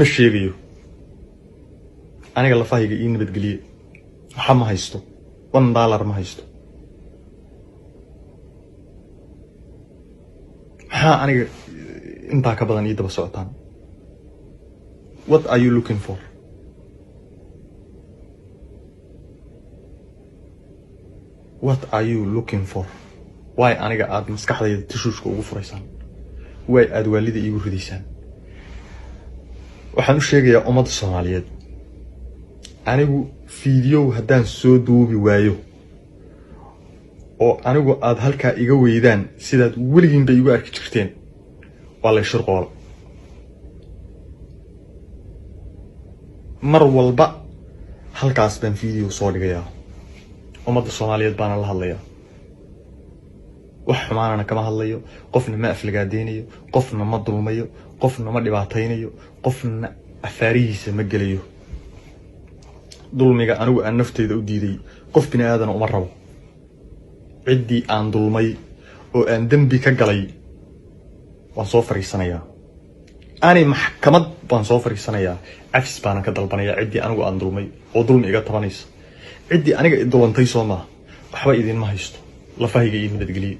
sheegayo aniga lafahayga ii nabadgeliye waxa ma haysto $1 ma haysto maxaa aniga inta ka badan ii daba socotaan what are you looking for what are you looking for why aniga aad maskaxdayda tishuushka ugu furaysaan way aad waalida iigu ridaysaan waxaan u sheegayaa ummadda Soomaaliyeed anigu video haddaan soo duubi waayo oo anigu aad halka iga weydaan sidaad weligiin bay igu arki jirteen waa la shirqool mar walba halkaas baan video soo dhigayaa ummadda Soomaaliyeed baan la hadlayaa wax xumaanana kama hadlayo qofna ma aflagaadeynayo qofna ma dulmayo qofna ma dhibaataynayo qofna afaarihiisa ma gelayo dulmiga anigu aan naftayda u diiday qof bini aadan uma rabo cidii aan dulmay oo aan dambi ka galay waan soo fariisanayaa ani maxkamad baan soo fariisanayaa afis baan ka dalbanayaa cidii anigu aan dulmay oo dulmi iga tabanaysa cidii aniga idulantay Soomaa waxba idin ma haysto lafahayga ii nabadgeliye